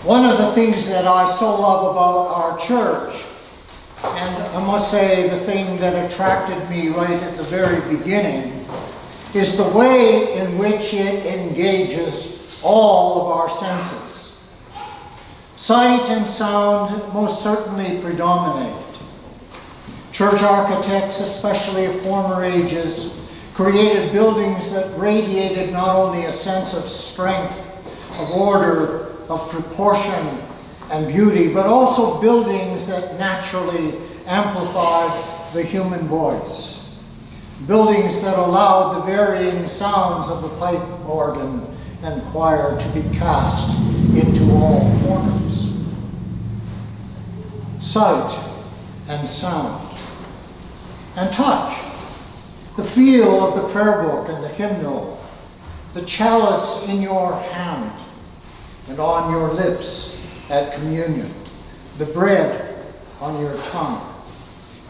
One of the things that I so love about our church, and I must say the thing that attracted me right at the very beginning, is the way in which it engages all of our senses. Sight and sound most certainly predominate. Church architects, especially of former ages, created buildings that radiated not only a sense of strength, of order, of proportion and beauty, but also buildings that naturally amplified the human voice. Buildings that allowed the varying sounds of the pipe organ and choir to be cast into all corners. Sight and sound and touch, the feel of the prayer book and the hymnal, the chalice in your hand and on your lips at communion, the bread on your tongue,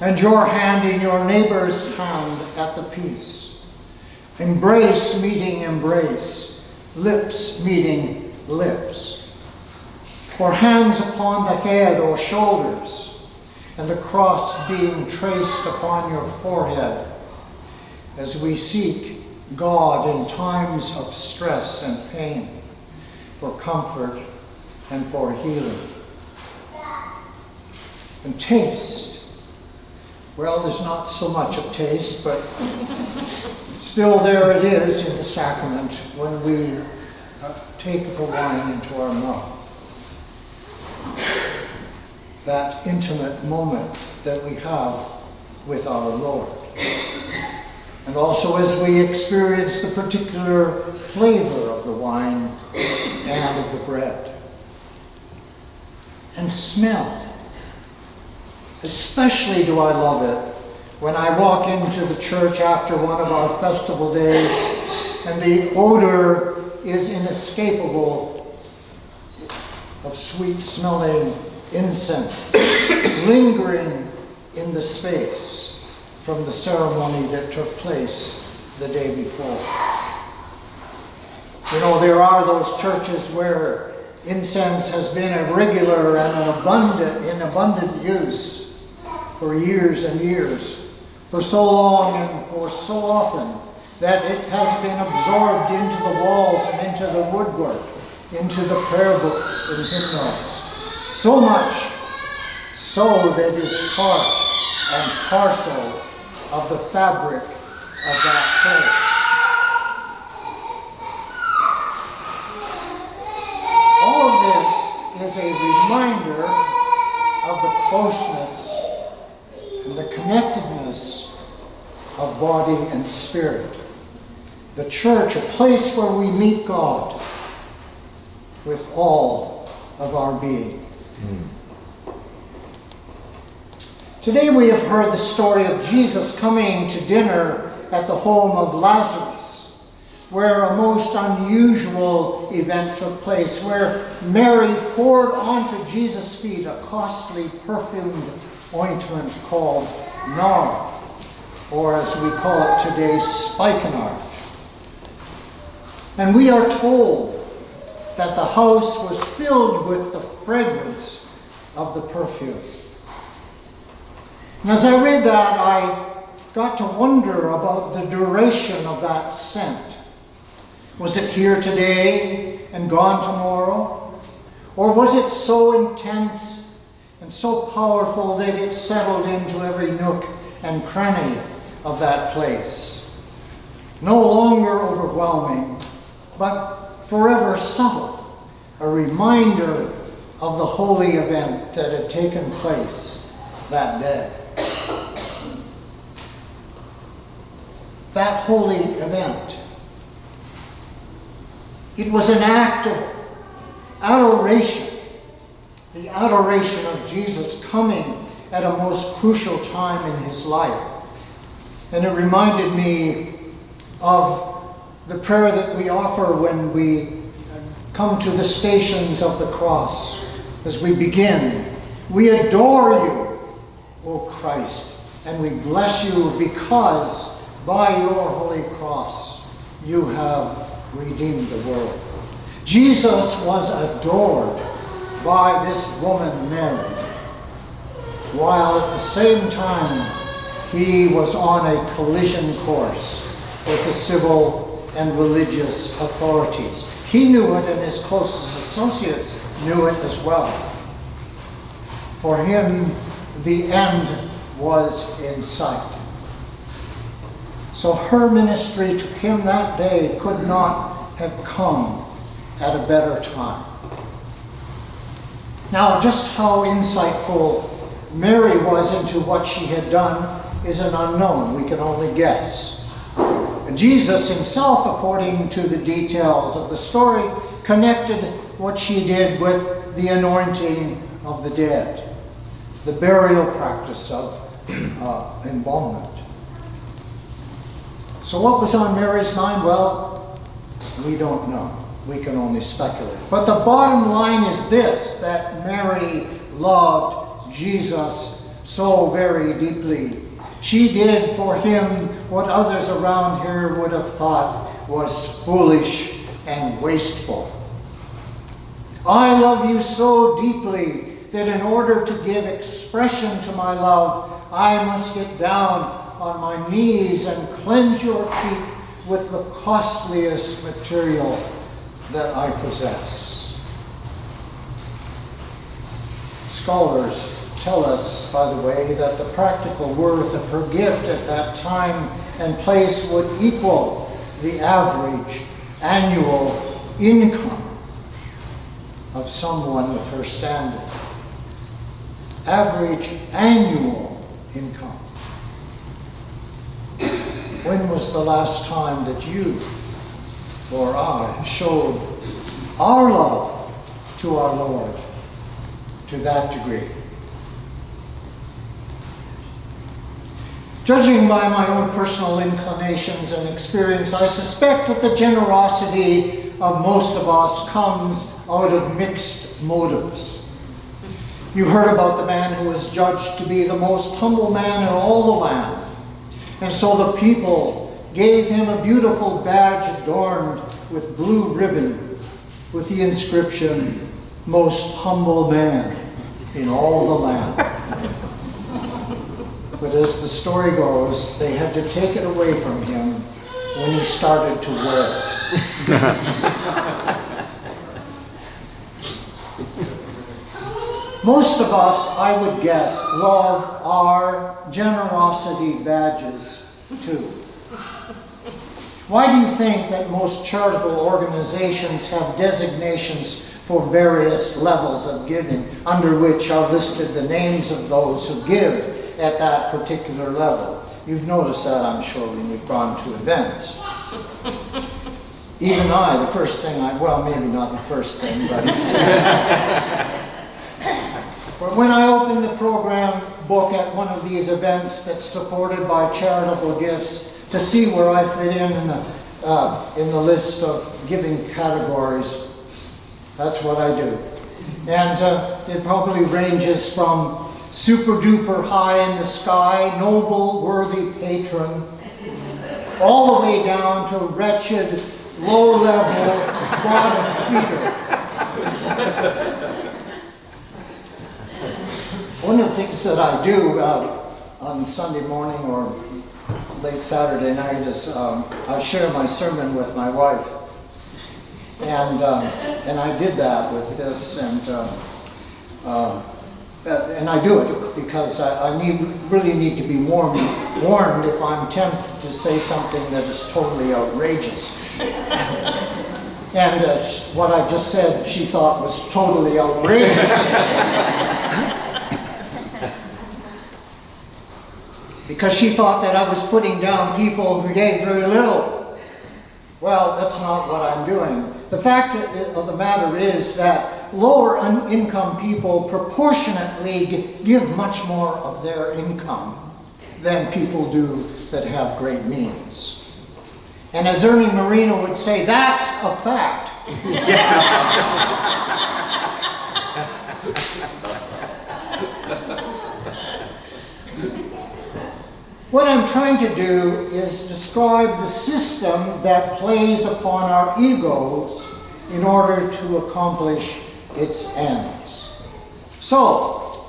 and your hand in your neighbor's hand at the peace. Embrace meeting embrace, lips meeting lips, or hands upon the head or shoulders, and the cross being traced upon your forehead, as we seek God in times of stress and pain, for comfort and for healing. And taste, well, there's not so much of taste, but still there it is in the sacrament when we take the wine into our mouth. That intimate moment that we have with our Lord. And also as we experience the particular flavor of the wine and of the bread. And smell. Especially do I love it when I walk into the church after one of our festival days and the odor is inescapable of sweet-smelling incense lingering in the space from the ceremony that took place the day before. You know, there are those churches where incense has been a regular and in abundant use for years and years, for so long and for so often that it has been absorbed into the walls and into the woodwork, into the prayer books and hymnals. So much so that it is part and parcel of the fabric of that place. All of this is a reminder of the closeness and the connectedness of body and spirit. The church, a place where we meet God with all of our being. Today we have heard the story of Jesus coming to dinner at the home of Lazarus, where a most unusual event took place, where Mary poured onto Jesus' feet a costly perfumed ointment called nard, or as we call it today, spikenard. And we are told that the house was filled with the fragrance of the perfume. And as I read that, I got to wonder about the duration of that scent. Was it here today and gone tomorrow? Or was it so intense and so powerful that it settled into every nook and cranny of that place? No longer overwhelming, but forever subtle, a reminder of the holy event that had taken place that day. That holy event. It was an act of adoration, the adoration of Jesus coming at a most crucial time in his life. And it reminded me of the prayer that we offer when we come to the stations of the cross. As we begin, we adore you, O Christ, and we bless you because by your holy cross you have redeemed the world. Jesus was adored by this woman Mary, while at the same time he was on a collision course with the civil and religious authorities. He knew it, and his closest associates knew it as well. For him, the end was in sight. So her ministry to him that day could not have come at a better time. Now, just how insightful Mary was into what she had done is an unknown. We can only guess. Jesus himself, according to the details of the story, connected what she did with the anointing of the dead, the burial practice of embalmment. So what was on Mary's mind? Well, we don't know. We can only speculate. But the bottom line is this, that Mary loved Jesus so very deeply. She did for him what others around here would have thought was foolish and wasteful. I love you so deeply that in order to give expression to my love, I must get down on my knees and cleanse your feet with the costliest material that I possess. Scholars tell us, by the way, that the practical worth of her gift at that time and place would equal the average annual income of someone with her standing. Average annual income. When was the last time that you or I showed our love to our Lord to that degree? Judging by my own personal inclinations and experience, I suspect that the generosity of most of us comes out of mixed motives. You heard about the man who was judged to be the most humble man in all the land. And so the people gave him a beautiful badge adorned with blue ribbon with the inscription, "Most humble man in all the land." But as the story goes, they had to take it away from him when he started to wear it. Most of us, I would guess, love our generosity badges too. Why do you think that most charitable organizations have designations for various levels of giving, under which are listed the names of those who give at that particular level? You've noticed that, I'm sure, when you've gone to events. Even I, the first thing well, maybe not the first thing, but but when I open the program book at one of these events that's supported by charitable gifts to see where I fit in the list of giving categories, that's what I do. And it probably ranges from super duper high in the sky, noble, worthy patron, all the way down to wretched, low level, bottom feeder. One of the things that I do on Sunday morning or late Saturday night is I share my sermon with my wife. And I did that with this, and I do it because I really need to be warned if I'm tempted to say something that is totally outrageous. And what I just said, she thought was totally outrageous. Because she thought that I was putting down people who gave very little. Well, that's not what I'm doing. The fact of the matter is that lower income people proportionately give much more of their income than people do that have great means. And as Ernie Marino would say, that's a fact. What I'm trying to do is describe the system that plays upon our egos in order to accomplish its ends. So,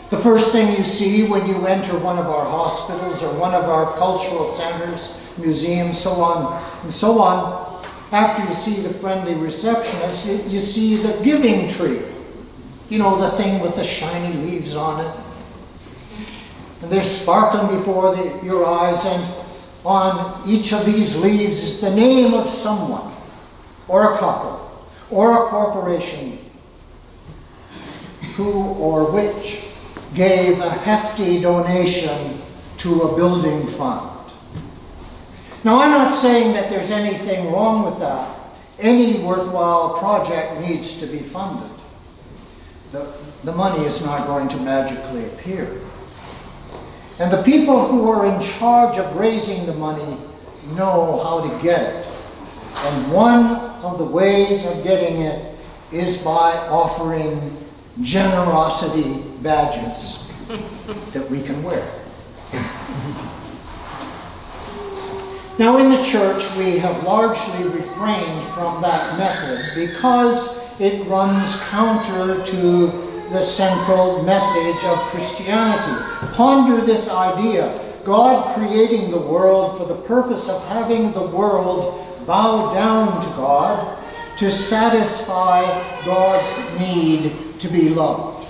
the first thing you see when you enter one of our hospitals or one of our cultural centers, museums, so on and so on, after you see the friendly receptionist, you see the giving tree. You know, the thing with the shiny leaves on it. And they're sparkling before your eyes, and on each of these leaves is the name of someone, or a couple, or a corporation, who or which gave a hefty donation to a building fund. Now, I'm not saying that there's anything wrong with that. Any worthwhile project needs to be funded. The money is not going to magically appear. And the people who are in charge of raising the money know how to get it. And one of the ways of getting it is by offering generosity badges that we can wear. Now, in the church, we have largely refrained from that method because it runs counter to the central message of Christianity. Ponder this idea: God creating the world for the purpose of having the world bow down to God to satisfy God's need to be loved.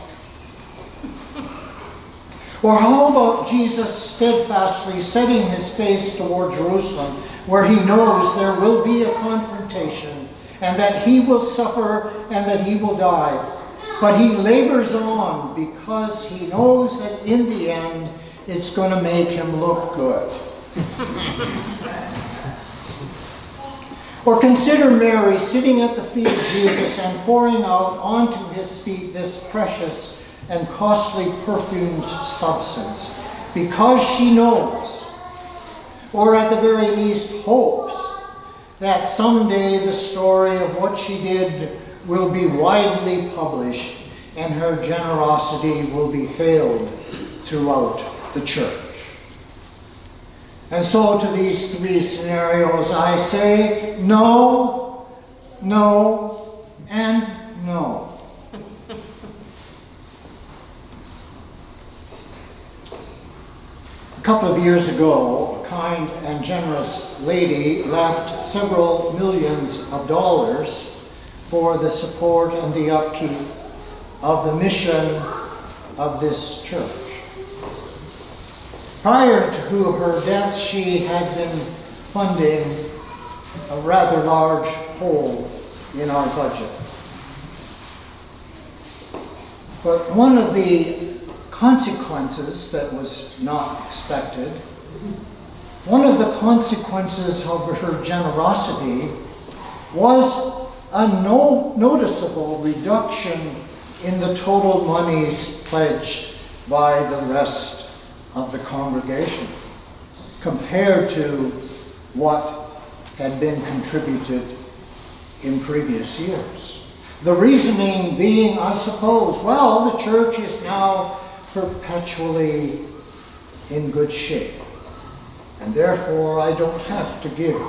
Or how about Jesus steadfastly setting his face toward Jerusalem, where he knows there will be a confrontation, and that he will suffer and that he will die. But he labors on because he knows that in the end it's going to make him look good. Or consider Mary sitting at the feet of Jesus and pouring out onto his feet this precious and costly perfumed substance, because she knows, or at the very least hopes, that someday the story of what she did will be widely published and her generosity will be hailed throughout the church. And so to these three scenarios I say no, no, and no. A couple of years ago, a kind and generous lady left several millions of dollars for the support and the upkeep of the mission of this church. Prior to her death, she had been funding a rather large hole in our budget. But one of the consequences that was not expected, one of the consequences of her generosity was a noticeable reduction in the total monies pledged by the rest of the congregation compared to what had been contributed in previous years. The reasoning being, I suppose, well, the church is now perpetually in good shape, and therefore I don't have to give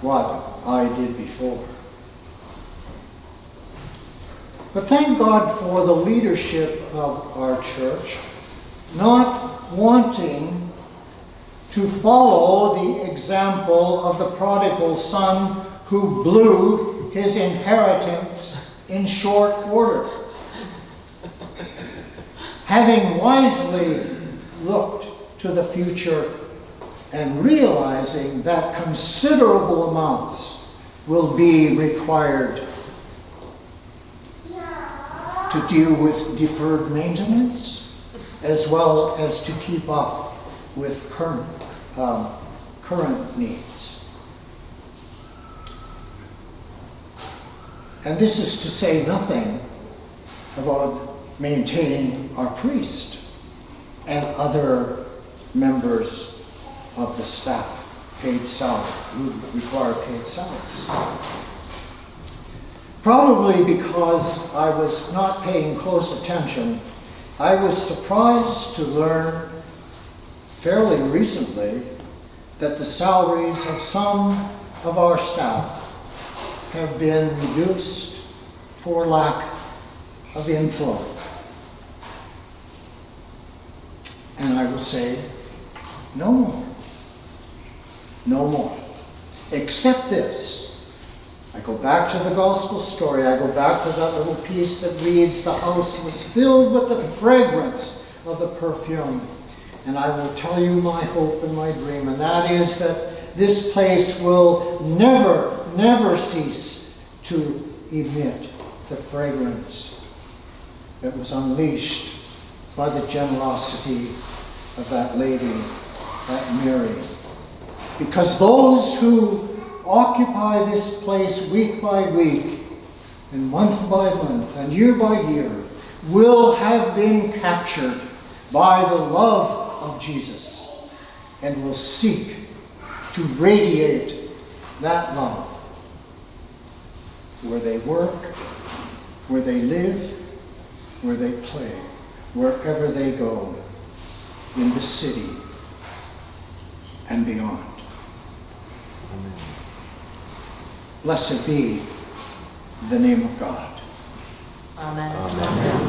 what I did before. But thank God for the leadership of our church, not wanting to follow the example of the prodigal son who blew his inheritance in short order. Having wisely looked to the future and realizing that considerable amounts will be required to deal with deferred maintenance, as well as to keep up with current needs. And this is to say nothing about maintaining our priest and other members of the staff paid salary, who require paid salary. Probably because I was not paying close attention, I was surprised to learn fairly recently that the salaries of some of our staff have been reduced for lack of inflow. And I will say, no more. No more. Except this. I go back to the gospel story. I go back to that little piece that reads, the house was filled with the fragrance of the perfume. And I will tell you my hope and my dream, and that is that this place will never, never cease to emit the fragrance that was unleashed by the generosity of that lady, that Mary. Because those who occupy this place week by week, and month by month, and year by year, will have been captured by the love of Jesus, and will seek to radiate that love where they work, where they live, where they play, wherever they go in the city and beyond. Amen. Blessed be the name of God. Amen. Amen.